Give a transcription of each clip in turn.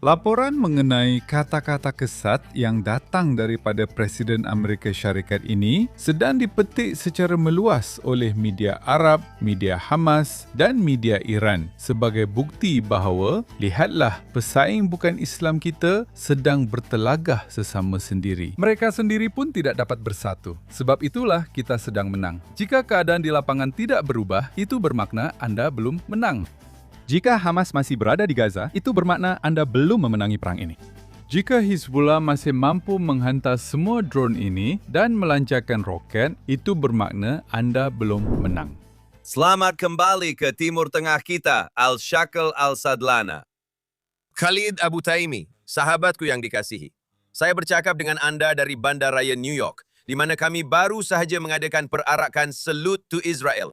Laporan mengenai kata-kata kesat yang datang daripada Presiden Amerika Syarikat ini sedang dipetik secara meluas oleh media Arab, media Hamas dan media Iran sebagai bukti bahawa, lihatlah, pesaing bukan Islam kita sedang bertelagah sesama sendiri. Mereka sendiri pun tidak dapat bersatu. Sebab itulah kita sedang menang. Jika keadaan di lapangan tidak berubah, itu bermakna anda belum menang. Jika Hamas masih berada di Gaza, itu bermakna anda belum memenangi perang ini. Jika Hizbullah masih mampu menghantar semua drone ini dan melancarkan roket, itu bermakna anda belum menang. Selamat kembali ke Timur Tengah kita, Al-Shakl Al-Sadlana. Khalid Abu Taimi, sahabatku yang dikasihi. Saya bercakap dengan anda dari Bandaraya New York, di mana kami baru sahaja mengadakan perarakan Salute to Israel.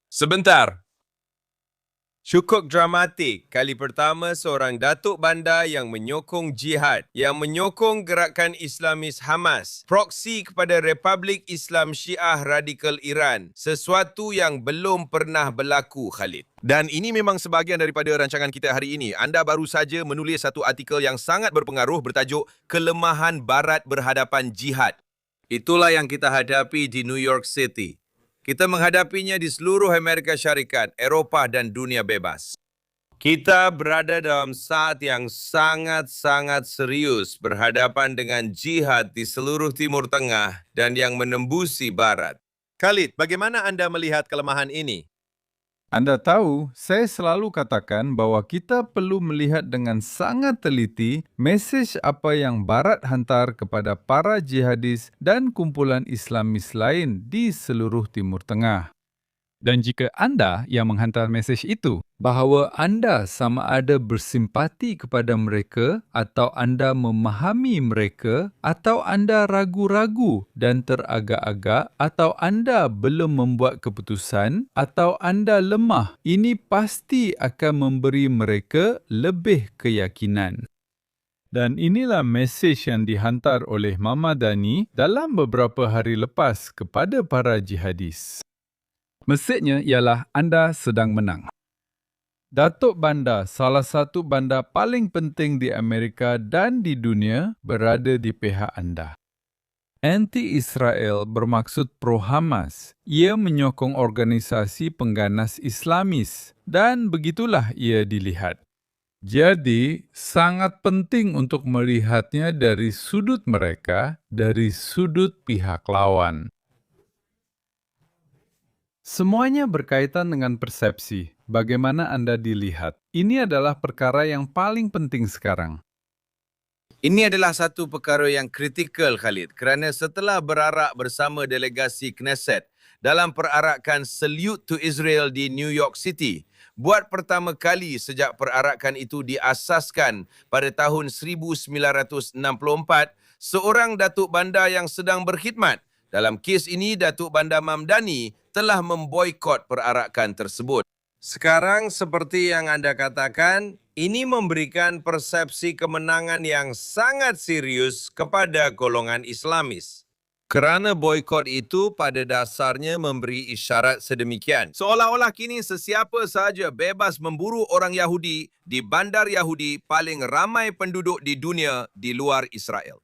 Sebentar. Syukuk dramatik kali pertama seorang Datuk Bandar yang menyokong jihad, yang menyokong gerakan Islamis Hamas, proksi kepada Republik Islam Syiah Radikal Iran, sesuatu yang belum pernah berlaku, Khalid. Dan ini memang sebahagian daripada rancangan kita hari ini. Anda baru saja menulis satu artikel yang sangat berpengaruh bertajuk Kelemahan Barat Berhadapan Jihad. Itulah yang kita hadapi di New York City. Kita menghadapinya di seluruh Amerika Syarikat, Eropah dan dunia bebas. Kita berada dalam saat yang sangat-sangat serius berhadapan dengan jihad di seluruh Timur Tengah dan yang menembusi Barat. Khalid, bagaimana anda melihat kelemahan ini? Anda tahu, saya selalu katakan bahawa kita perlu melihat dengan sangat teliti mesej apa yang Barat hantar kepada para jihadis dan kumpulan Islamis lain di seluruh Timur Tengah. Dan jika anda yang menghantar mesej itu, bahawa anda sama ada bersimpati kepada mereka atau anda memahami mereka atau anda ragu-ragu dan teragak-agak atau anda belum membuat keputusan atau anda lemah, ini pasti akan memberi mereka lebih keyakinan. Dan inilah mesej yang dihantar oleh Mama Dani dalam beberapa hari lepas kepada para jihadis. Mesejnya ialah anda sedang menang. Datuk Bandar, salah satu bandar paling penting di Amerika dan di dunia, berada di pihak anda. Anti-Israel bermaksud pro-Hamas. Ia menyokong organisasi pengganas Islamis dan begitulah ia dilihat. Jadi, sangat penting untuk melihatnya dari sudut mereka, dari sudut pihak lawan. Semuanya berkaitan dengan persepsi, bagaimana anda dilihat. Ini adalah perkara yang paling penting sekarang. Ini adalah satu perkara yang kritikal, Khalid, kerana setelah berarak bersama delegasi Knesset dalam perarakan Salute to Israel di New York City, buat pertama kali sejak perarakan itu diasaskan pada tahun 1964, seorang Datuk Bandar yang sedang berkhidmat. Dalam kes ini, Datuk Bandar Mamdani telah memboikot perarakan tersebut. Sekarang, seperti yang anda katakan, ini memberikan persepsi kemenangan yang sangat serius kepada golongan Islamis. Kerana boikot itu pada dasarnya memberi isyarat sedemikian. Seolah-olah kini sesiapa sahaja bebas memburu orang Yahudi di bandar Yahudi paling ramai penduduk di dunia di luar Israel.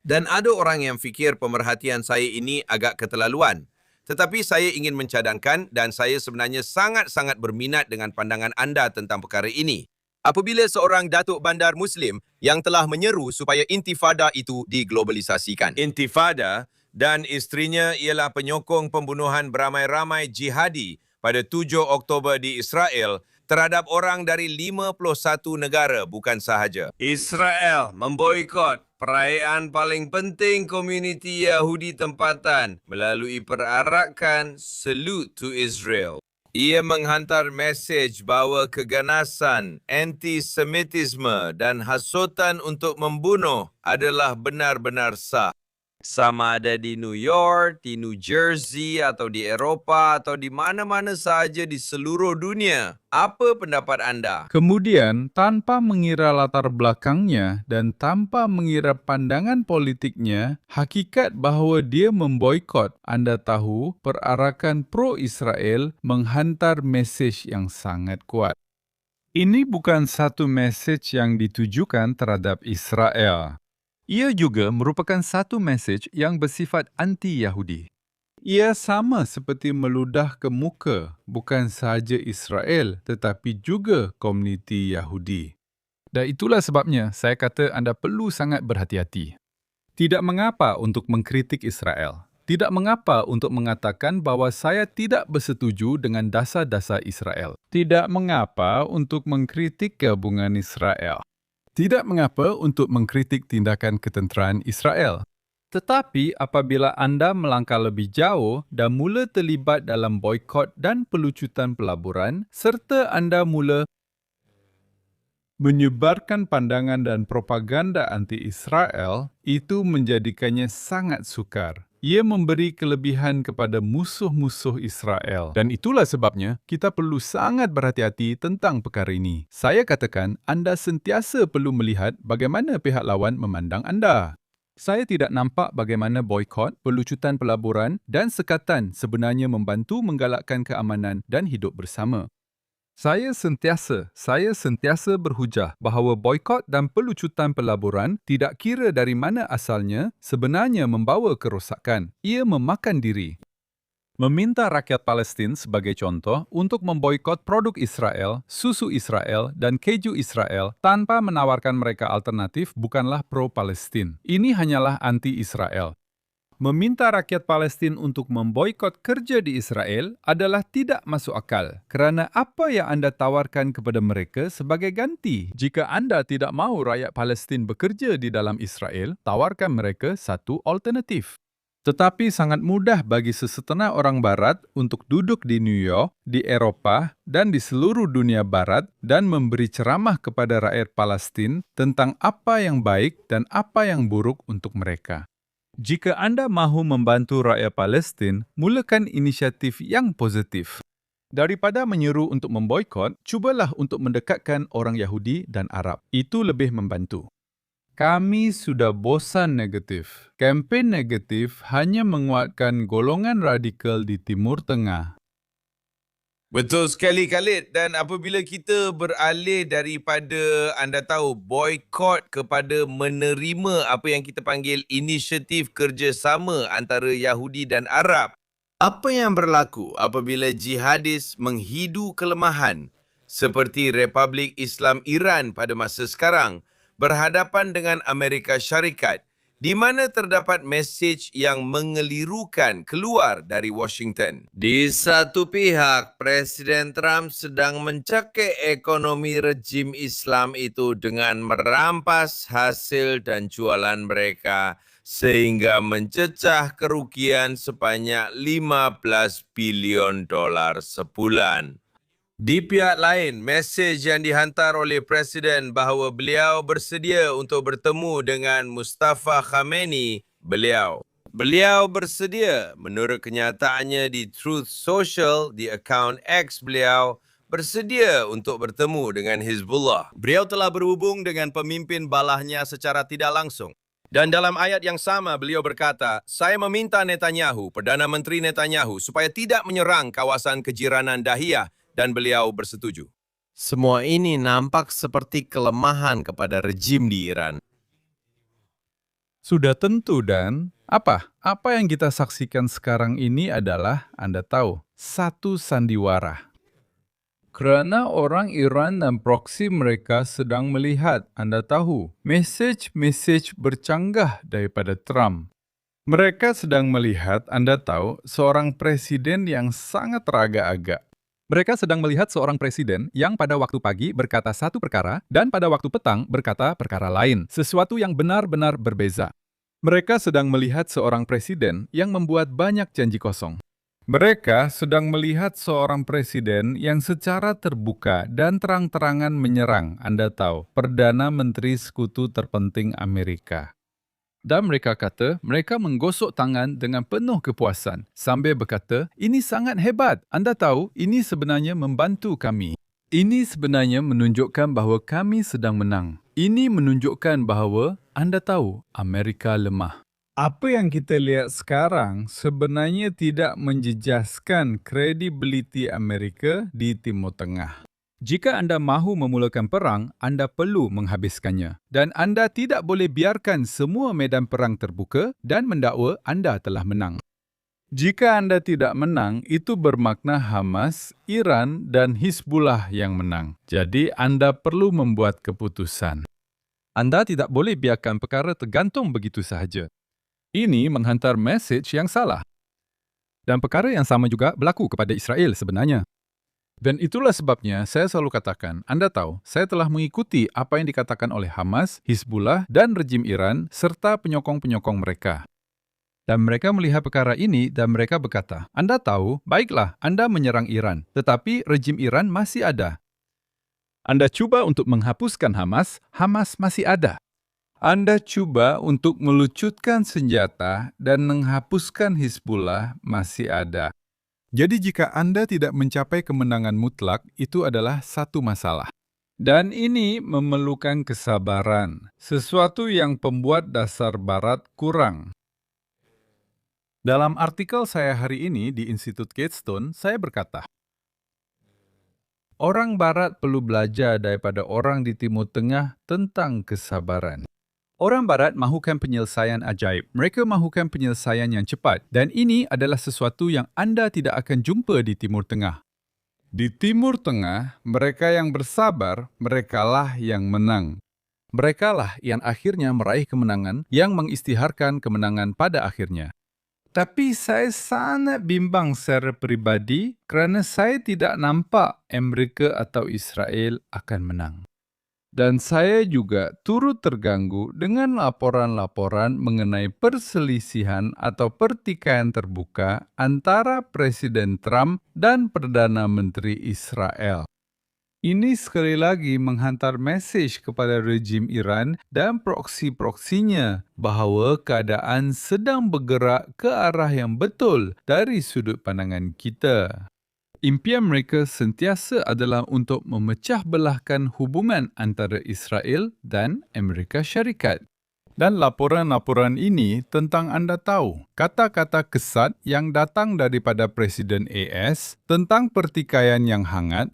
Dan ada orang yang fikir pemerhatian saya ini agak keterlaluan. Tetapi saya ingin mencadangkan dan saya sebenarnya sangat-sangat berminat dengan pandangan anda tentang perkara ini. Apabila seorang Datuk Bandar Muslim yang telah menyeru supaya intifada itu diglobalisasikan. Intifada dan isterinya ialah penyokong pembunuhan beramai-ramai jihadi pada 7 Oktober di Israel terhadap orang dari 51 negara bukan sahaja. Israel memboikot perayaan paling penting komuniti Yahudi tempatan melalui perarakan Salute to Israel. Ia menghantar mesej bahawa keganasan, antisemitisme dan hasutan untuk membunuh adalah benar-benar sah. Sama ada di New York, di New Jersey, atau di Eropah, atau di mana-mana sahaja di seluruh dunia. Apa pendapat anda? Kemudian, tanpa mengira latar belakangnya dan tanpa mengira pandangan politiknya, hakikat bahawa dia memboikot, anda tahu, perarakan pro-Israel menghantar mesej yang sangat kuat. Ini bukan satu message yang ditujukan terhadap Israel. Ia juga merupakan satu message yang bersifat anti-Yahudi. Ia sama seperti meludah ke muka bukan sahaja Israel tetapi juga komuniti Yahudi. Dan itulah sebabnya saya kata anda perlu sangat berhati-hati. Tidak mengapa untuk mengkritik Israel. Tidak mengapa untuk mengatakan bahawa saya tidak bersetuju dengan dasar-dasar Israel. Tidak mengapa untuk mengkritik gabungan Israel. Tidak mengapa untuk mengkritik tindakan ketenteraan Israel. Tetapi apabila anda melangkah lebih jauh dan mula terlibat dalam boikot dan pelucutan pelaburan, serta anda mula menyebarkan pandangan dan propaganda anti-Israel, itu menjadikannya sangat sukar. Ia memberi kelebihan kepada musuh-musuh Israel. Dan itulah sebabnya kita perlu sangat berhati-hati tentang perkara ini. Saya katakan anda sentiasa perlu melihat bagaimana pihak lawan memandang anda. Saya tidak nampak bagaimana boikot, pelucutan pelaburan dan sekatan sebenarnya membantu menggalakkan keamanan dan hidup bersama. Saya sentiasa berhujah bahawa boikot dan pelucutan pelaburan tidak kira dari mana asalnya sebenarnya membawa kerosakan. Ia memakan diri. Meminta rakyat Palestin sebagai contoh untuk memboikot produk Israel, susu Israel dan keju Israel tanpa menawarkan mereka alternatif bukanlah pro-Palestin. Ini hanyalah anti-Israel. Meminta rakyat Palestin untuk memboikot kerja di Israel adalah tidak masuk akal kerana apa yang anda tawarkan kepada mereka sebagai ganti? Jika anda tidak mahu rakyat Palestin bekerja di dalam Israel, tawarkan mereka satu alternatif. Tetapi sangat mudah bagi sesetengah orang Barat untuk duduk di New York, di Eropah, dan di seluruh dunia Barat dan memberi ceramah kepada rakyat Palestin tentang apa yang baik dan apa yang buruk untuk mereka. Jika anda mahu membantu rakyat Palestin, mulakan inisiatif yang positif. Daripada menyeru untuk memboikot, cubalah untuk mendekatkan orang Yahudi dan Arab. Itu lebih membantu. Kami sudah bosan negatif. Kempen negatif hanya menguatkan golongan radikal di Timur Tengah. Betul sekali Khalid, dan apabila kita beralih daripada anda tahu boikot kepada menerima apa yang kita panggil inisiatif kerjasama antara Yahudi dan Arab, apa yang berlaku apabila jihadis menghidu kelemahan seperti Republik Islam Iran pada masa sekarang berhadapan dengan Amerika Syarikat, di mana terdapat mesej yang mengelirukan keluar dari Washington. Di satu pihak, Presiden Trump sedang mencekik ekonomi rejim Islam itu dengan merampas hasil dan jualan mereka sehingga mencecah kerugian sebanyak 15 bilion dolar sebulan. Di pihak lain, mesej yang dihantar oleh Presiden bahawa beliau bersedia untuk bertemu dengan Mustafa Khamenei, Beliau bersedia, menurut kenyataannya di Truth Social, di akaun X beliau, bersedia untuk bertemu dengan Hizbullah. Beliau telah berhubung dengan pemimpin balahnya secara tidak langsung. Dan dalam ayat yang sama, beliau berkata, saya meminta Netanyahu, Perdana Menteri Netanyahu, supaya tidak menyerang kawasan kejiranan Dahiyah, dan beliau bersetuju. Semua ini nampak seperti kelemahan kepada rejim di Iran. Sudah tentu dan apa yang kita saksikan sekarang ini adalah, anda tahu, satu sandiwara. Kerana orang Iran dan proksi mereka sedang melihat, anda tahu, mesej-mesej bercanggah daripada Trump. Mereka sedang melihat, anda tahu, seorang presiden yang sangat teragak-agak. Mereka sedang melihat seorang presiden yang pada waktu pagi berkata satu perkara dan pada waktu petang berkata perkara lain, sesuatu yang benar-benar berbeza. Mereka sedang melihat seorang presiden yang membuat banyak janji kosong. Mereka sedang melihat seorang presiden yang secara terbuka dan terang-terangan menyerang, anda tahu, Perdana Menteri Sekutu terpenting Amerika. Dan mereka kata, mereka menggosok tangan dengan penuh kepuasan sambil berkata, ini sangat hebat. Anda tahu, ini sebenarnya membantu kami. Ini sebenarnya menunjukkan bahawa kami sedang menang. Ini menunjukkan bahawa, anda tahu, Amerika lemah. Apa yang kita lihat sekarang sebenarnya tidak menjejaskan kredibiliti Amerika di Timur Tengah. Jika anda mahu memulakan perang, anda perlu menghabiskannya. Dan anda tidak boleh biarkan semua medan perang terbuka dan mendakwa anda telah menang. Jika anda tidak menang, itu bermakna Hamas, Iran, dan Hizbullah yang menang. Jadi anda perlu membuat keputusan. Anda tidak boleh biarkan perkara tergantung begitu sahaja. Ini menghantar mesej yang salah. Dan perkara yang sama juga berlaku kepada Israel sebenarnya. Dan itulah sebabnya saya selalu katakan, anda tahu, saya telah mengikuti apa yang dikatakan oleh Hamas, Hizbullah, dan rejim Iran serta penyokong-penyokong mereka. Dan mereka melihat perkara ini dan mereka berkata, anda tahu, baiklah, anda menyerang Iran, tetapi rejim Iran masih ada. Anda cuba untuk menghapuskan Hamas, Hamas masih ada. Anda cuba untuk melucutkan senjata dan menghapuskan Hizbullah masih ada. Jadi jika Anda tidak mencapai kemenangan mutlak, itu adalah satu masalah. Dan ini memerlukan kesabaran, sesuatu yang pembuat dasar Barat kurang. Dalam artikel saya hari ini di Institut Keystone, saya berkata, orang Barat perlu belajar daripada orang di Timur Tengah tentang kesabaran. Orang Barat mahukan penyelesaian ajaib. Mereka mahukan penyelesaian yang cepat. Dan ini adalah sesuatu yang anda tidak akan jumpa di Timur Tengah. Di Timur Tengah, mereka yang bersabar, merekalah yang menang. Merekalah yang akhirnya meraih kemenangan, yang mengisytiharkan kemenangan pada akhirnya. Tapi saya sangat bimbang secara peribadi kerana saya tidak nampak Amerika atau Israel akan menang. Dan saya juga turut terganggu dengan laporan-laporan mengenai perselisihan atau pertikaian terbuka antara Presiden Trump dan Perdana Menteri Israel. Ini sekali lagi menghantar mesej kepada rejim Iran dan proksi-proksinya bahawa keadaan sedang bergerak ke arah yang betul dari sudut pandangan kita. Impian mereka sentiasa adalah untuk memecah belahkan hubungan antara Israel dan Amerika Syarikat. Dan laporan-laporan ini tentang anda tahu, kata-kata kesat yang datang daripada Presiden AS tentang pertikaian yang hangat,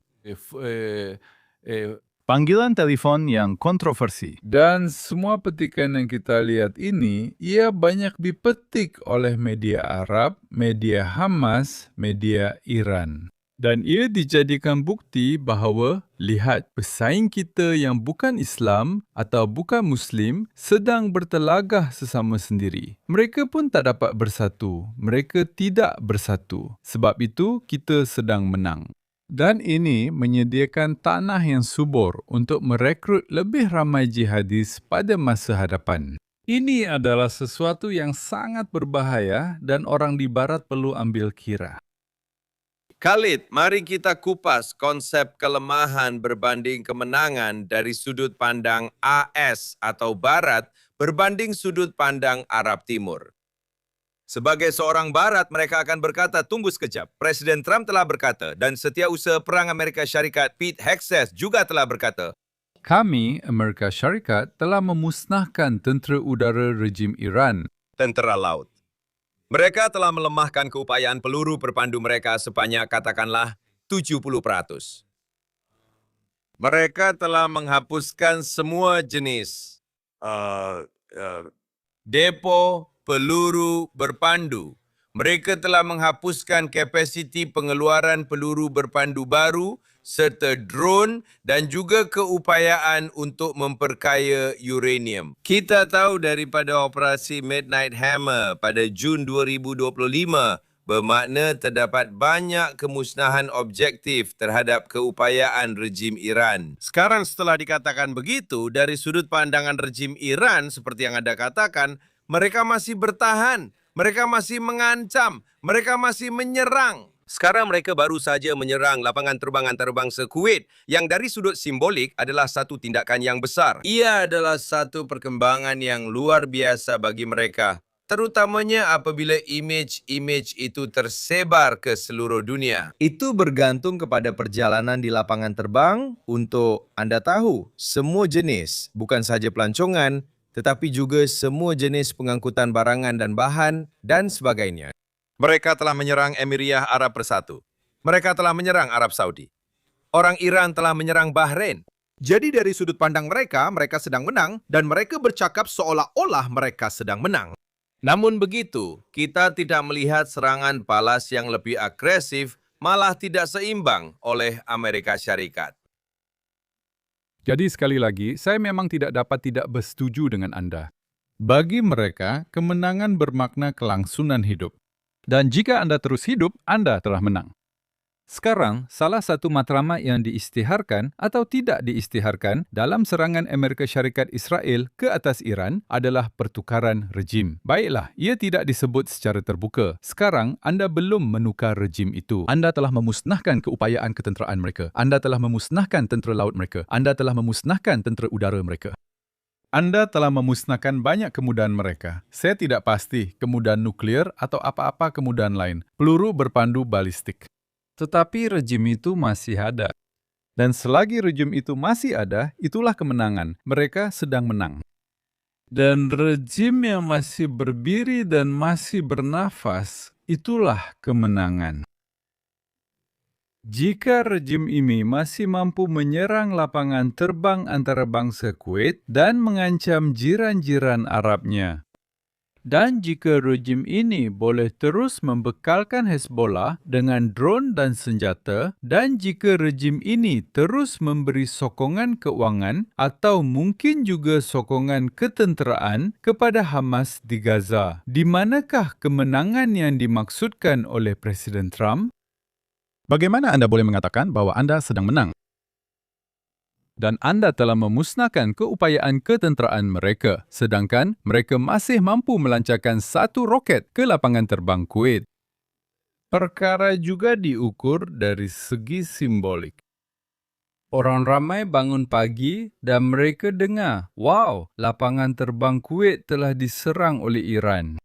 panggilan telefon yang kontroversi. Dan semua petikan yang kita lihat ini, ia banyak dipetik oleh media Arab, media Hamas, media Iran. Dan ia dijadikan bukti bahawa, lihat, pesaing kita yang bukan Islam atau bukan Muslim sedang bertelagah sesama sendiri. Mereka pun tak dapat bersatu. Mereka tidak bersatu. Sebab itu, kita sedang menang. Dan ini menyediakan tanah yang subur untuk merekrut lebih ramai jihadis pada masa hadapan. Ini adalah sesuatu yang sangat berbahaya dan orang di Barat perlu ambil kira. Khalid, mari kita kupas konsep kelemahan berbanding kemenangan dari sudut pandang AS atau Barat berbanding sudut pandang Arab Timur. Sebagai seorang Barat, mereka akan berkata, tunggu sekejap. Presiden Trump telah berkata dan Setiausaha Perang Amerika Syarikat Pete Hegseth juga telah berkata, kami, Amerika Syarikat, telah memusnahkan tentera udara rejim Iran. tentera laut. Mereka telah melemahkan keupayaan peluru berpandu mereka sebanyak katakanlah 70%. Mereka telah menghapuskan semua jenis depo peluru berpandu. Mereka telah menghapuskan kapasiti pengeluaran peluru berpandu baru serta drone dan juga keupayaan untuk memperkaya uranium. Kita tahu daripada operasi Midnight Hammer pada Jun 2025 bermakna terdapat banyak kemusnahan objektif terhadap keupayaan rejim Iran. Sekarang setelah dikatakan begitu, dari sudut pandangan rejim Iran seperti yang Anda katakan, mereka masih bertahan, mereka masih mengancam, mereka masih menyerang. Sekarang mereka baru saja menyerang lapangan terbang antarabangsa Kuwait yang dari sudut simbolik adalah satu tindakan yang besar. Ia adalah satu perkembangan yang luar biasa bagi mereka, terutamanya apabila imej-imej itu tersebar ke seluruh dunia. Itu bergantung kepada perjalanan di lapangan terbang untuk anda tahu semua jenis, bukan sahaja pelancongan, tetapi juga semua jenis pengangkutan barangan dan bahan dan sebagainya. Mereka telah menyerang Emiriyah Arab Bersatu. Mereka telah menyerang Arab Saudi. Orang Iran telah menyerang Bahrain. Jadi dari sudut pandang mereka, mereka sedang menang dan mereka bercakap seolah-olah mereka sedang menang. Namun begitu, kita tidak melihat serangan balas yang lebih agresif, malah tidak seimbang oleh Amerika Syarikat. Jadi sekali lagi, saya memang tidak dapat tidak bersetuju dengan Anda. Bagi mereka, kemenangan bermakna kelangsungan hidup. Dan jika Anda terus hidup, Anda telah menang. Sekarang, salah satu matlamat yang diisytiharkan atau tidak diisytiharkan dalam serangan Amerika Syarikat Israel ke atas Iran adalah pertukaran rejim. Baiklah, ia tidak disebut secara terbuka. Sekarang, Anda belum menukar rejim itu. Anda telah memusnahkan keupayaan ketenteraan mereka. Anda telah memusnahkan tentera laut mereka. Anda telah memusnahkan tentera udara mereka. Anda telah memusnahkan banyak kemudahan mereka. Saya tidak pasti kemudahan nuklir atau apa-apa kemudahan lain. Peluru berpandu balistik. Tetapi rejim itu masih ada. Dan selagi rejim itu masih ada, itulah kemenangan. Mereka sedang menang. Dan rejim yang masih berdiri dan masih bernafas, itulah kemenangan. Jika rejim ini masih mampu menyerang lapangan terbang antara bangsa Kuwait dan mengancam jiran-jiran Arabnya, dan jika rejim ini boleh terus membekalkan Hezbollah dengan drone dan senjata, dan jika rejim ini terus memberi sokongan keuangan atau mungkin juga sokongan ketenteraan kepada Hamas di Gaza, di manakah kemenangan yang dimaksudkan oleh Presiden Trump? Bagaimana Anda boleh mengatakan bahwa Anda sedang menang? Dan Anda telah memusnahkan keupayaan ketenteraan mereka, sedangkan mereka masih mampu melancarkan satu roket ke lapangan terbang Kuwait. Perkara juga diukur dari segi simbolik. Orang ramai bangun pagi dan mereka dengar, wow, lapangan terbang Kuwait telah diserang oleh Iran.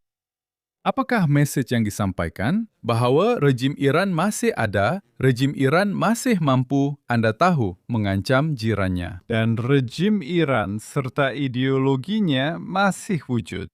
Apakah mesej yang disampaikan? Bahawa rejim Iran masih ada, rejim Iran masih mampu, Anda tahu, mengancam jirannya. Dan rejim Iran serta ideologinya masih wujud.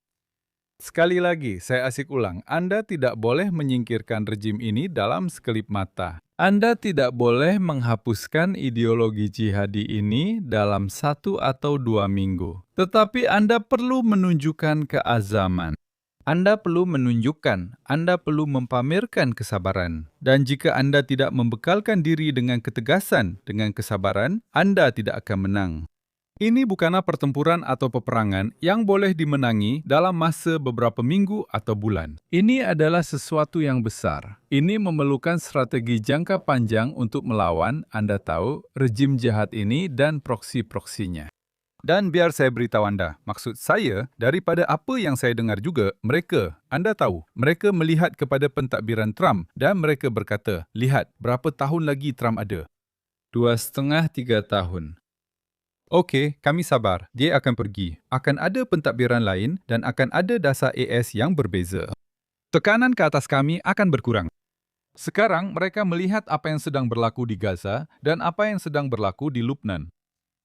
Sekali lagi, saya asik ulang, Anda tidak boleh menyingkirkan rejim ini dalam sekelip mata. Anda tidak boleh menghapuskan ideologi jihadi ini dalam 1 atau 2 minggu. Tetapi Anda perlu menunjukkan keazaman. Anda perlu menunjukkan, Anda perlu mempamerkan kesabaran. Dan jika Anda tidak membekalkan diri dengan ketegasan, dengan kesabaran, Anda tidak akan menang. Ini bukanlah pertempuran atau peperangan yang boleh dimenangi dalam masa beberapa minggu atau bulan. Ini adalah sesuatu yang besar. Ini memerlukan strategi jangka panjang untuk melawan, Anda tahu, rejim jahat ini dan proksi-proksinya. Dan biar saya beritahu Anda, maksud saya, daripada apa yang saya dengar juga, mereka, Anda tahu, mereka melihat kepada pentadbiran Trump dan mereka berkata, lihat, berapa tahun lagi Trump ada? 2,5-3 tahun. Okey, kami sabar. Dia akan pergi. Akan ada pentadbiran lain dan akan ada dasar AS yang berbeza. Tekanan ke atas kami akan berkurang. Sekarang mereka melihat apa yang sedang berlaku di Gaza dan apa yang sedang berlaku di Lebanon.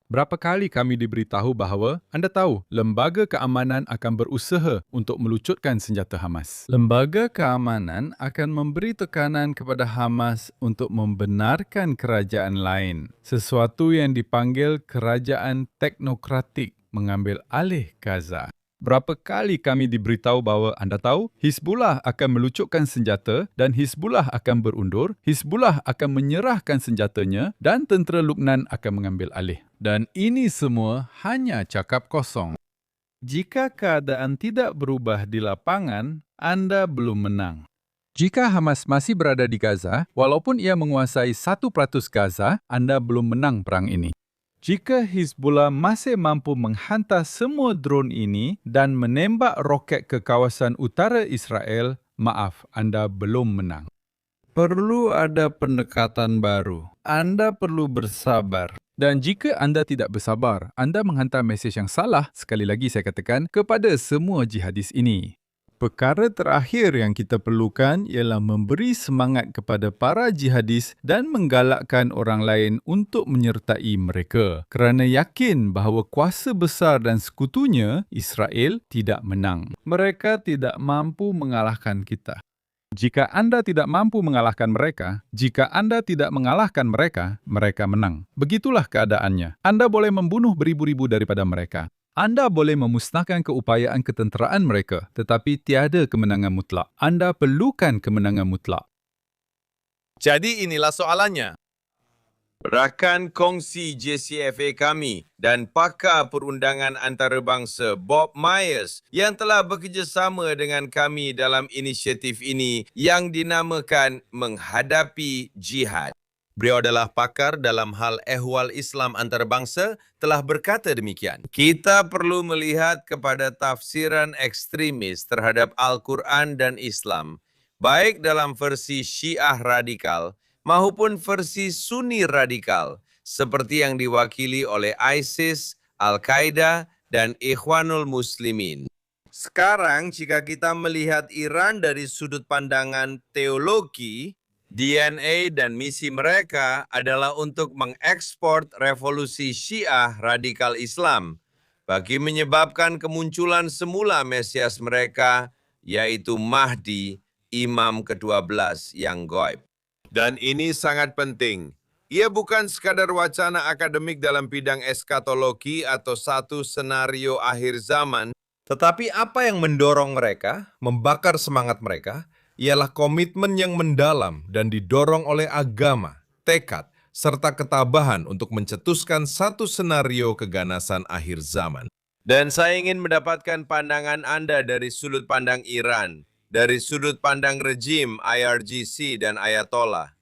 Berapa kali kami diberitahu bahawa, Anda tahu, lembaga keamanan akan berusaha untuk melucutkan senjata Hamas. Lembaga keamanan akan memberi tekanan kepada Hamas untuk membenarkan kerajaan lain. Sesuatu yang dipanggil kerajaan teknokratik mengambil alih Gaza. Berapa kali kami diberitahu bahawa, Anda tahu, Hizbullah akan melucutkan senjata dan Hizbullah akan berundur, Hizbullah akan menyerahkan senjatanya dan tentera Lebanon akan mengambil alih. Dan ini semua hanya cakap kosong. Jika keadaan tidak berubah di lapangan, Anda belum menang. Jika Hamas masih berada di Gaza, walaupun ia menguasai 1% Gaza, Anda belum menang perang ini. Jika Hizbullah masih mampu menghantar semua drone ini dan menembak roket ke kawasan utara Israel, maaf, Anda belum menang. Perlu ada pendekatan baru. Anda perlu bersabar. Dan jika Anda tidak bersabar, Anda menghantar mesej yang salah, sekali lagi saya katakan, kepada semua jihadis ini. Perkara terakhir yang kita perlukan ialah memberi semangat kepada para jihadis dan menggalakkan orang lain untuk menyertai mereka kerana yakin bahawa kuasa besar dan sekutunya, Israel, tidak menang. Mereka tidak mampu mengalahkan kita. Jika Anda tidak mampu mengalahkan mereka, jika Anda tidak mengalahkan mereka, mereka menang. Begitulah keadaannya. Anda boleh membunuh beribu-ribu daripada mereka. Anda boleh memusnahkan keupayaan ketenteraan mereka, tetapi tiada kemenangan mutlak. Anda perlukan kemenangan mutlak. Jadi inilah soalannya. Rakan kongsi JCFA kami dan pakar perundangan antarabangsa Bob Myers yang telah bekerjasama dengan kami dalam inisiatif ini yang dinamakan Menghadapi Jihad. Beliau adalah pakar dalam hal ehwal Islam antarabangsa, telah berkata demikian. Kita perlu melihat kepada tafsiran ekstremis terhadap Al-Quran dan Islam, baik dalam versi Syiah radikal maupun versi Sunni radikal, seperti yang diwakili oleh ISIS, Al-Qaeda, dan Ikhwanul Muslimin. Sekarang, jika kita melihat Iran dari sudut pandangan teologi, DNA dan misi mereka adalah untuk mengekspor revolusi Syiah radikal Islam, bagi menyebabkan kemunculan semula Mesias mereka, yaitu Mahdi, Imam ke-12 yang gaib. Dan ini sangat penting. Ia bukan sekadar wacana akademik dalam bidang eskatologi atau satu senario akhir zaman, tetapi apa yang mendorong mereka, membakar semangat mereka, ialah komitmen yang mendalam dan didorong oleh agama, tekad, serta ketabahan untuk mencetuskan satu senario keganasan akhir zaman. Dan saya ingin mendapatkan pandangan Anda dari sudut pandang Iran, dari sudut pandang rejim IRGC dan Ayatollah.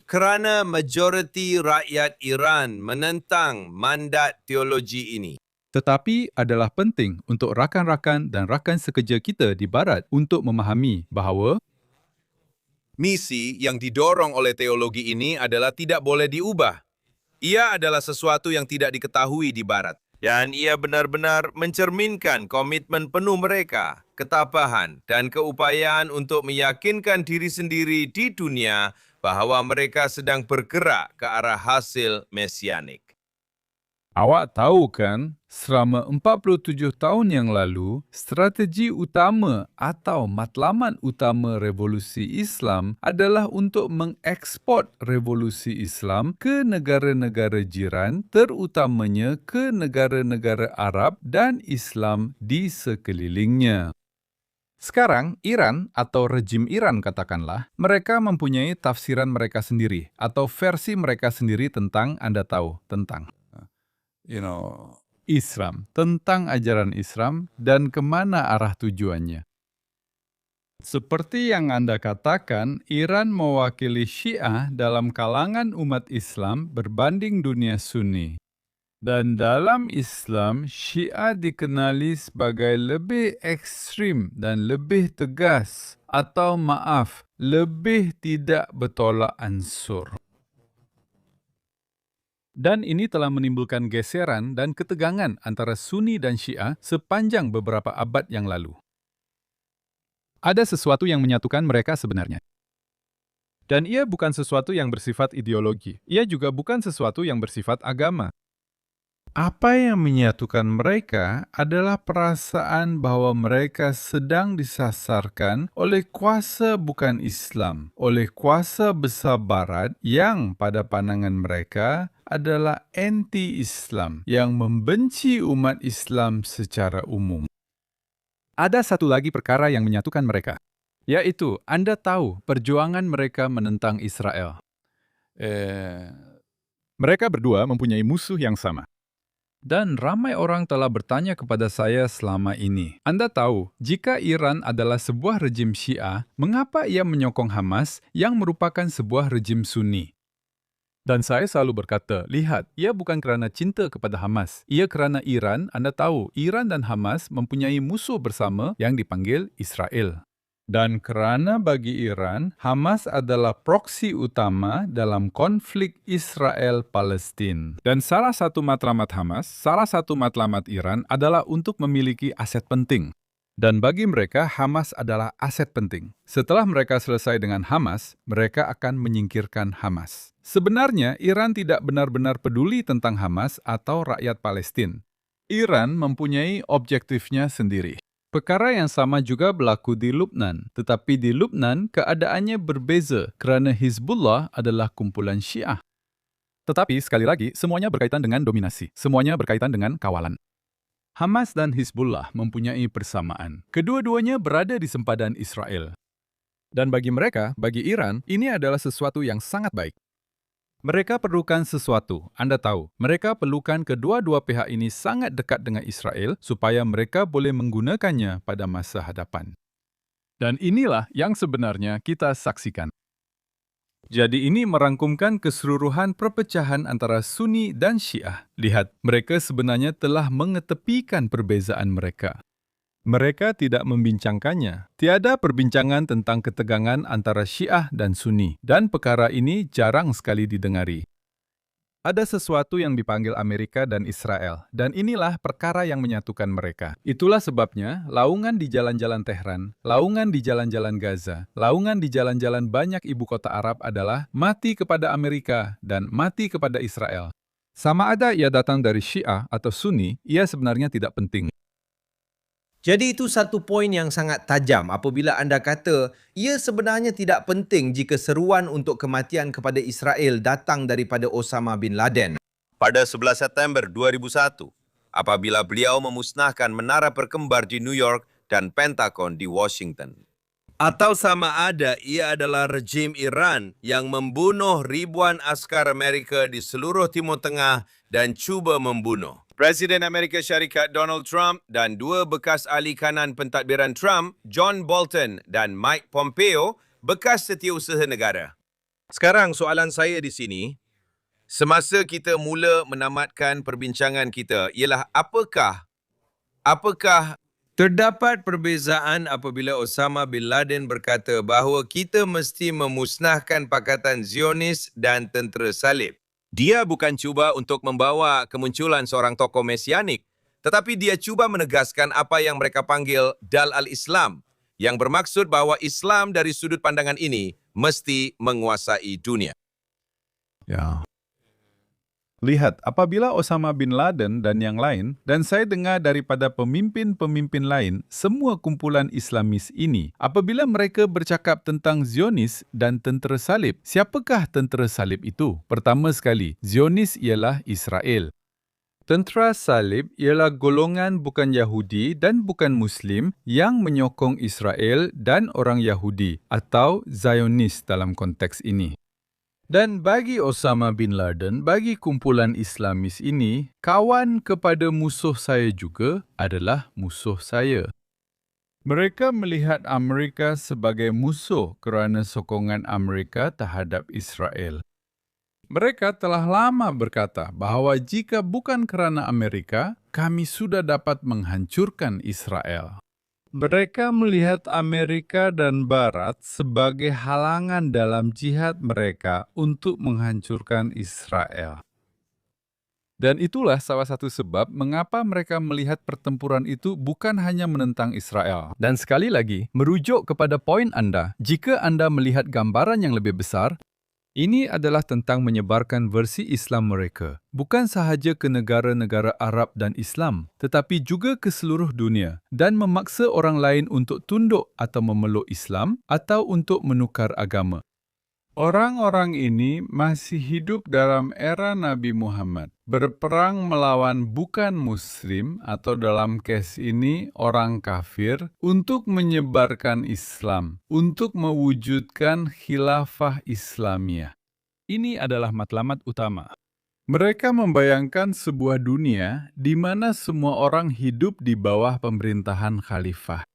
Kerana majoriti rakyat Iran menentang mandat teologi ini. Tetapi adalah penting untuk rakan-rakan dan rakan sekerja kita di Barat untuk memahami bahawa Misi yang didorong oleh teologi ini adalah tidak boleh diubah. Ia adalah sesuatu yang tidak diketahui di Barat. Dan ia benar-benar mencerminkan komitmen penuh mereka, ketabahan, dan keupayaan untuk meyakinkan diri sendiri di dunia bahawa mereka sedang bergerak ke arah hasil mesianik. awak tahu kan, selama 47 tahun yang lalu, strategi utama atau matlamat utama revolusi Islam adalah untuk mengeksport revolusi Islam ke negara-negara jiran, terutamanya ke negara-negara Arab dan Islam di sekelilingnya. Sekarang, Iran atau rejim Iran katakanlah, mereka mempunyai tafsiran mereka sendiri atau versi mereka sendiri tentang Anda tahu, tentang Islam, tentang ajaran Islam dan kemana arah tujuannya. Seperti yang Anda katakan, Iran mewakili Syiah dalam kalangan umat Islam berbanding dunia Sunni. Dan dalam Islam, Syiah dikenali sebagai lebih ekstrim dan lebih tegas, atau maaf, lebih tidak bertolak ansur. Dan ini telah menimbulkan geseran dan ketegangan antara Sunni dan Syiah sepanjang beberapa abad yang lalu. Ada sesuatu yang menyatukan mereka sebenarnya. Dan ia bukan sesuatu yang bersifat ideologi. Ia juga bukan sesuatu yang bersifat agama. Apa yang menyatukan mereka adalah perasaan bahwa mereka sedang disasarkan oleh kuasa bukan Islam, oleh kuasa besar Barat yang pada pandangan mereka adalah anti-Islam, yang membenci umat Islam secara umum. Ada satu lagi perkara yang menyatukan mereka, yaitu Anda tahu perjuangan mereka menentang Israel. Mereka berdua mempunyai musuh yang sama. Dan ramai orang telah bertanya kepada saya selama ini. Anda tahu, jika Iran adalah sebuah rejim Syiah, mengapa ia menyokong Hamas yang merupakan sebuah rejim Sunni? Dan saya selalu berkata, lihat, ia bukan kerana cinta kepada Hamas. Ia kerana Iran, Anda tahu, Iran dan Hamas mempunyai musuh bersama yang dipanggil Israel. Dan kerana bagi Iran, Hamas adalah proksi utama dalam konflik Israel-Palestin. Dan salah satu matlamat Hamas, salah satu matlamat Iran adalah untuk memiliki aset penting. Dan bagi mereka, Hamas adalah aset penting. Setelah mereka selesai dengan Hamas, mereka akan menyingkirkan Hamas. Sebenarnya, Iran tidak benar-benar peduli tentang Hamas atau rakyat Palestin. Iran mempunyai objektifnya sendiri. Perkara yang sama juga berlaku di Lubnan, tetapi di Lubnan keadaannya berbeza kerana Hizbullah adalah kumpulan Syiah. Tetapi sekali lagi, semuanya berkaitan dengan dominasi, semuanya berkaitan dengan kawalan. Hamas dan Hizbullah mempunyai persamaan. Kedua-duanya berada di sempadan Israel. Dan bagi mereka, bagi Iran, ini adalah sesuatu yang sangat baik. Mereka perlukan sesuatu, Anda tahu. Mereka perlukan kedua-dua pihak ini sangat dekat dengan Israel supaya mereka boleh menggunakannya pada masa hadapan. Dan inilah yang sebenarnya kita saksikan. Jadi ini merangkumkan keseluruhan perpecahan antara Sunni dan Syiah. Lihat, mereka sebenarnya telah mengetepikan perbezaan mereka. Mereka tidak membincangkannya. Tiada perbincangan tentang ketegangan antara Syiah dan Sunni, dan perkara ini jarang sekali didengari. Ada sesuatu yang dipanggil Amerika dan Israel, dan inilah perkara yang menyatukan mereka. Itulah sebabnya laungan di jalan-jalan Tehran, laungan di jalan-jalan Gaza, laungan di jalan-jalan banyak ibu kota Arab adalah mati kepada Amerika dan mati kepada Israel. Sama ada ia datang dari Syiah atau Sunni, ia sebenarnya tidak penting. Jadi itu satu poin yang sangat tajam apabila anda kata ia sebenarnya tidak penting jika seruan untuk kematian kepada Israel datang daripada Osama bin Laden. Pada 11 September 2001, apabila beliau memusnahkan menara perkembar di New York dan Pentagon di Washington. Atau sama ada ia adalah rejim Iran yang membunuh ribuan askar Amerika di seluruh Timur Tengah dan cuba membunuh Presiden Amerika Syarikat Donald Trump dan dua bekas ahli kanan pentadbiran Trump, John Bolton dan Mike Pompeo, bekas setiausaha negara. Sekarang soalan saya di sini, semasa kita mula menamatkan perbincangan kita, ialah apakah terdapat perbezaan apabila Osama bin Laden berkata bahawa kita mesti memusnahkan Pakatan Zionis dan tentera salib? Dia bukan cuba untuk membawa kemunculan seorang tokoh mesianik, tetapi dia cuba menegaskan apa yang mereka panggil Dal al-Islam, yang bermaksud bahawa Islam dari sudut pandangan ini mesti menguasai dunia. Ya. Lihat, apabila Osama bin Laden dan yang lain, dan saya dengar daripada pemimpin-pemimpin lain, semua kumpulan Islamis ini, apabila mereka bercakap tentang Zionis dan tentera salib, siapakah tentera salib itu? Pertama sekali, Zionis ialah Israel. Tentera salib ialah golongan bukan Yahudi dan bukan Muslim yang menyokong Israel dan orang Yahudi atau Zionis dalam konteks ini. Dan bagi Osama bin Laden, bagi kumpulan Islamis ini, kawan kepada musuh saya juga adalah musuh saya. Mereka melihat Amerika sebagai musuh kerana sokongan Amerika terhadap Israel. Mereka telah lama berkata bahawa jika bukan kerana Amerika, kami sudah dapat menghancurkan Israel. Mereka melihat Amerika dan Barat sebagai halangan dalam jihad mereka untuk menghancurkan Israel. Dan itulah salah satu sebab mengapa mereka melihat pertempuran itu bukan hanya menentang Israel. Dan sekali lagi, merujuk kepada poin Anda, jika Anda melihat gambaran yang lebih besar, ini adalah tentang menyebarkan versi Islam mereka, bukan sahaja ke negara-negara Arab dan Islam, tetapi juga ke seluruh dunia, dan memaksa orang lain untuk tunduk atau memeluk Islam atau untuk menukar agama. Orang-orang ini masih hidup dalam era Nabi Muhammad, berperang melawan bukan Muslim atau dalam kes ini orang kafir untuk menyebarkan Islam, untuk mewujudkan khilafah Islamiyah. Ini adalah matlamat utama. Mereka membayangkan sebuah dunia di mana semua orang hidup di bawah pemerintahan khalifah.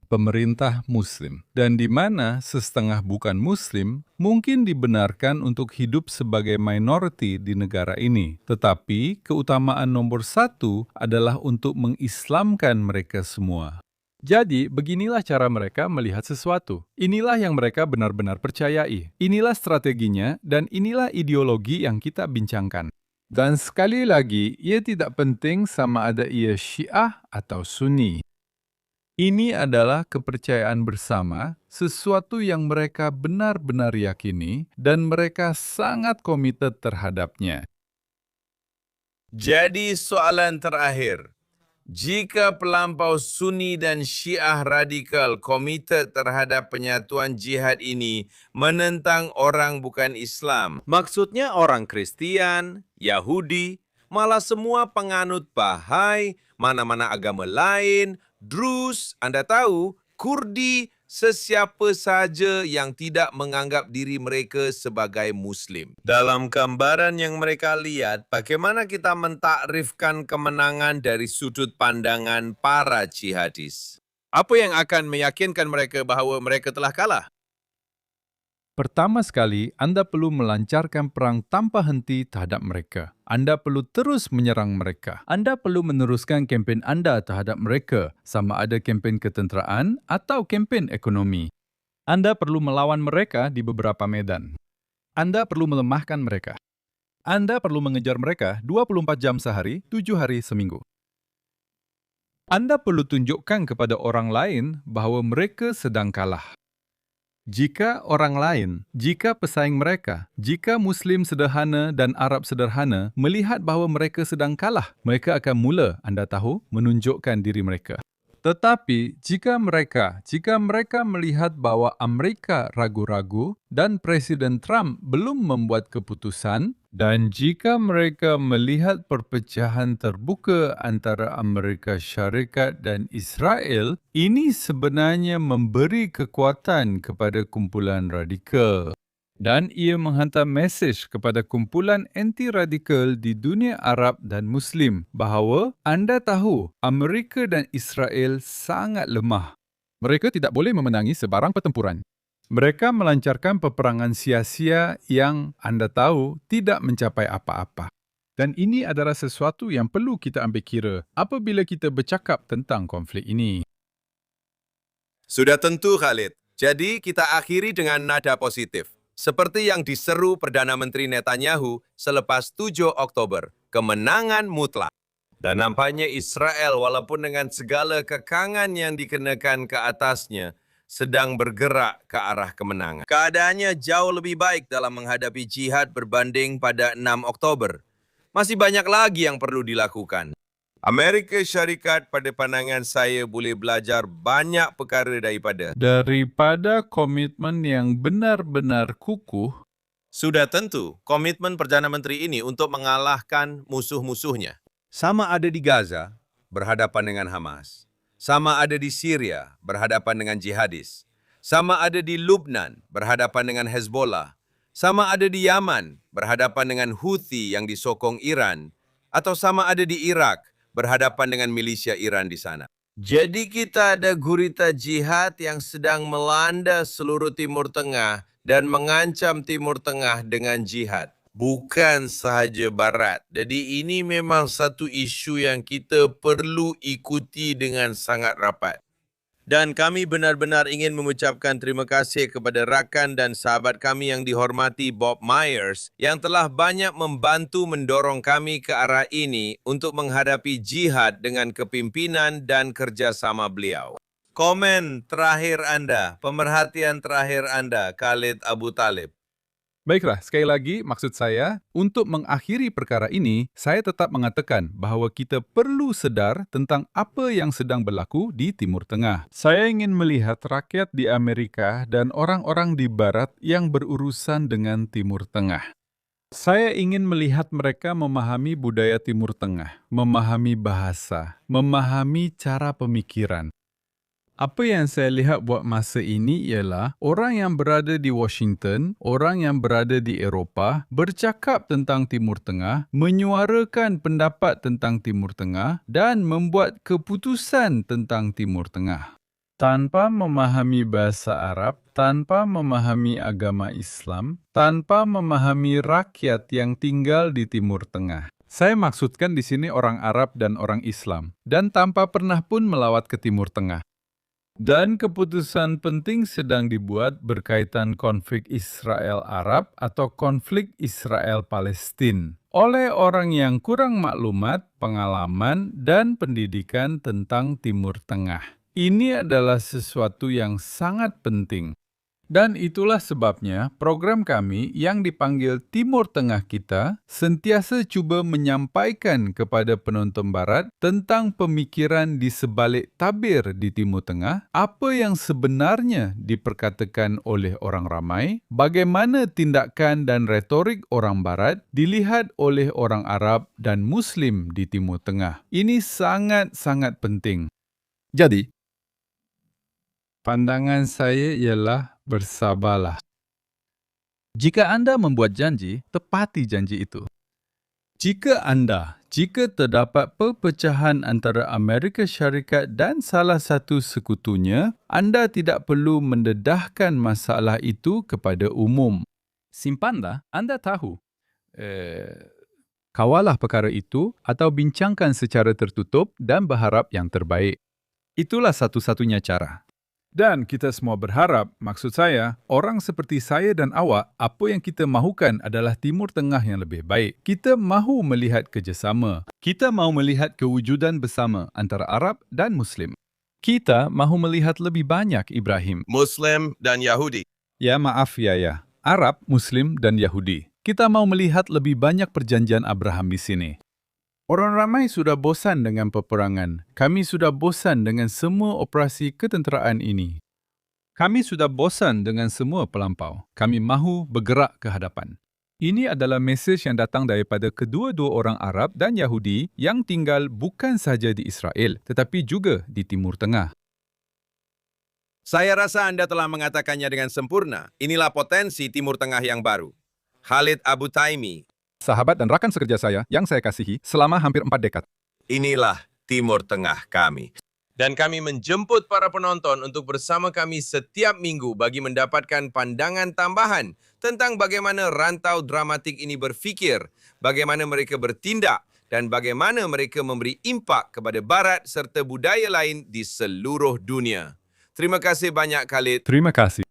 Pemerintah Muslim, dan di mana setengah bukan Muslim mungkin dibenarkan untuk hidup sebagai minoriti di negara ini. Tetapi keutamaan nomor satu adalah untuk mengislamkan mereka semua. Jadi, beginilah cara mereka melihat sesuatu. Inilah yang mereka benar-benar percayai. Inilah strateginya dan inilah ideologi yang kita bincangkan. Dan sekali lagi, ia tidak penting sama ada ia Syiah atau Sunni. Ini adalah kepercayaan bersama, sesuatu yang mereka benar-benar yakini dan mereka sangat komited terhadapnya. Jadi soalan terakhir, Jika pelampau Sunni dan Syiah radikal komited terhadap penyatuan jihad ini menentang orang bukan Islam, maksudnya orang Kristian, Yahudi, malah semua penganut Bahai, mana-mana agama lain, Drus, Anda tahu, Kurdi, sesiapa saja yang tidak menganggap diri mereka sebagai Muslim. Dalam gambaran yang mereka lihat, bagaimana kita mentakrifkan kemenangan dari sudut pandangan para jihadis? Apa yang akan meyakinkan mereka bahawa mereka telah kalah? Pertama sekali, Anda perlu melancarkan perang tanpa henti terhadap mereka. Anda perlu terus menyerang mereka. Anda perlu meneruskan kempen Anda terhadap mereka, sama ada kempen ketenteraan atau kempen ekonomi. Anda perlu melawan mereka di beberapa medan. Anda perlu melemahkan mereka. Anda perlu mengejar mereka 24 jam sehari, 7 hari seminggu. Anda perlu tunjukkan kepada orang lain bahawa mereka sedang kalah. Jika orang lain, jika pesaing mereka, jika Muslim sederhana dan Arab sederhana melihat bahawa mereka sedang kalah, mereka akan mula, Anda tahu, menunjukkan diri mereka. Tetapi jika mereka melihat bahawa Amerika ragu-ragu dan Presiden Trump belum membuat keputusan, dan jika mereka melihat perpecahan terbuka antara Amerika Syarikat dan Israel, ini sebenarnya memberi kekuatan kepada kumpulan radikal. Dan ia menghantar mesej kepada kumpulan anti-radikal di dunia Arab dan Muslim bahawa anda tahu Amerika dan Israel sangat lemah. Mereka tidak boleh memenangi sebarang pertempuran. Mereka melancarkan peperangan sia-sia yang anda tahu tidak mencapai apa-apa. Dan ini adalah sesuatu yang perlu kita ambil kira apabila kita bercakap tentang konflik ini. Sudah tentu, Khalid. Jadi kita akhiri dengan nada positif. Seperti yang diseru Perdana Menteri Netanyahu selepas 7 Oktober, kemenangan mutlak. Dan nampaknya Israel, walaupun dengan segala kekangan yang dikenakan ke atasnya, sedang bergerak ke arah kemenangan. Keadaannya jauh lebih baik dalam menghadapi jihad berbanding pada 6 Oktober. Masih banyak lagi yang perlu dilakukan. Amerika Syarikat pada pandangan saya boleh belajar banyak perkara daripada komitmen yang benar-benar kukuh. Sudah tentu, komitmen Perdana Menteri ini untuk mengalahkan musuh-musuhnya. Sama ada di Gaza, berhadapan dengan Hamas. Sama ada di Syria, berhadapan dengan jihadis. Sama ada di Lubnan, berhadapan dengan Hezbollah. Sama ada di Yaman, berhadapan dengan Houthi yang disokong Iran. Atau sama ada di Irak, berhadapan dengan milisya Iran di sana. Jadi kita ada gurita jihad yang sedang melanda seluruh Timur Tengah dan mengancam Timur Tengah dengan jihad. Bukan sahaja Barat. Jadi ini memang satu isu yang kita perlu ikuti dengan sangat rapat. Dan kami benar-benar ingin mengucapkan terima kasih kepada rakan dan sahabat kami yang dihormati Bob Myers yang telah banyak membantu mendorong kami ke arah ini untuk menghadapi jihad dengan kepimpinan dan kerjasama beliau. Komen terakhir Anda, pemerhatian terakhir Anda, Khalid Abu Talib. Baiklah, sekali lagi maksud saya, untuk mengakhiri perkara ini, saya tetap mengatakan bahawa kita perlu sedar tentang apa yang sedang berlaku di Timur Tengah. Saya ingin melihat rakyat di Amerika dan orang-orang di Barat yang berurusan dengan Timur Tengah. Saya ingin melihat mereka memahami budaya Timur Tengah, memahami bahasa, memahami cara pemikiran. Apa yang saya lihat buat masa ini ialah orang yang berada di Washington, orang yang berada di Eropah bercakap tentang Timur Tengah, menyuarakan pendapat tentang Timur Tengah dan membuat keputusan tentang Timur Tengah. Tanpa memahami bahasa Arab, tanpa memahami agama Islam, tanpa memahami rakyat yang tinggal di Timur Tengah. Saya maksudkan di sini orang Arab dan orang Islam, dan tanpa pernah pun melawat ke Timur Tengah. Dan keputusan penting sedang dibuat berkaitan konflik Israel-Arab atau konflik Israel-Palestin oleh orang yang kurang maklumat, pengalaman, dan pendidikan tentang Timur Tengah. Ini adalah sesuatu yang sangat penting. Dan itulah sebabnya program kami yang dipanggil Timur Tengah Kita sentiasa cuba menyampaikan kepada penonton barat tentang pemikiran di sebalik tabir di Timur Tengah, apa yang sebenarnya diperkatakan oleh orang ramai, bagaimana tindakan dan retorik orang barat dilihat oleh orang Arab dan Muslim di Timur Tengah. Ini sangat-sangat penting. Jadi, pandangan saya ialah bersabarlah. Jika anda membuat janji, tepati janji itu. Jika terdapat perpecahan antara Amerika Syarikat dan salah satu sekutunya, anda tidak perlu mendedahkan masalah itu kepada umum. Simpanlah, anda tahu. Kawalah perkara itu atau bincangkan secara tertutup dan berharap yang terbaik. Itulah satu-satunya cara. Dan kita semua berharap, maksud saya, orang seperti saya dan awak, apa yang kita mahukan adalah Timur Tengah yang lebih baik. Kita mahu melihat kerjasama. Kita mahu melihat kewujudan bersama antara Arab dan Muslim. Kita mahu melihat lebih banyak Ibrahim. Muslim dan Yahudi. Ya maaf ya. Arab, Muslim dan Yahudi. Kita mahu melihat lebih banyak perjanjian Abraham di sini. Orang ramai sudah bosan dengan peperangan. Kami sudah bosan dengan semua operasi ketenteraan ini. Kami sudah bosan dengan semua pelampau. Kami mahu bergerak ke hadapan. Ini adalah mesej yang datang daripada kedua-dua orang Arab dan Yahudi yang tinggal bukan sahaja di Israel, tetapi juga di Timur Tengah. Saya rasa Anda telah mengatakannya dengan sempurna. Inilah potensi Timur Tengah yang baru. Khalid Abu Taimi. Sahabat dan rakan sekerja saya yang saya kasihi selama hampir 4 dekad. Inilah Timur Tengah kami. Dan kami menjemput para penonton untuk bersama kami setiap minggu bagi mendapatkan pandangan tambahan tentang bagaimana rantau dramatik ini berfikir, bagaimana mereka bertindak, dan bagaimana mereka memberi impak kepada Barat serta budaya lain di seluruh dunia. Terima kasih banyak, Khalid. Terima kasih.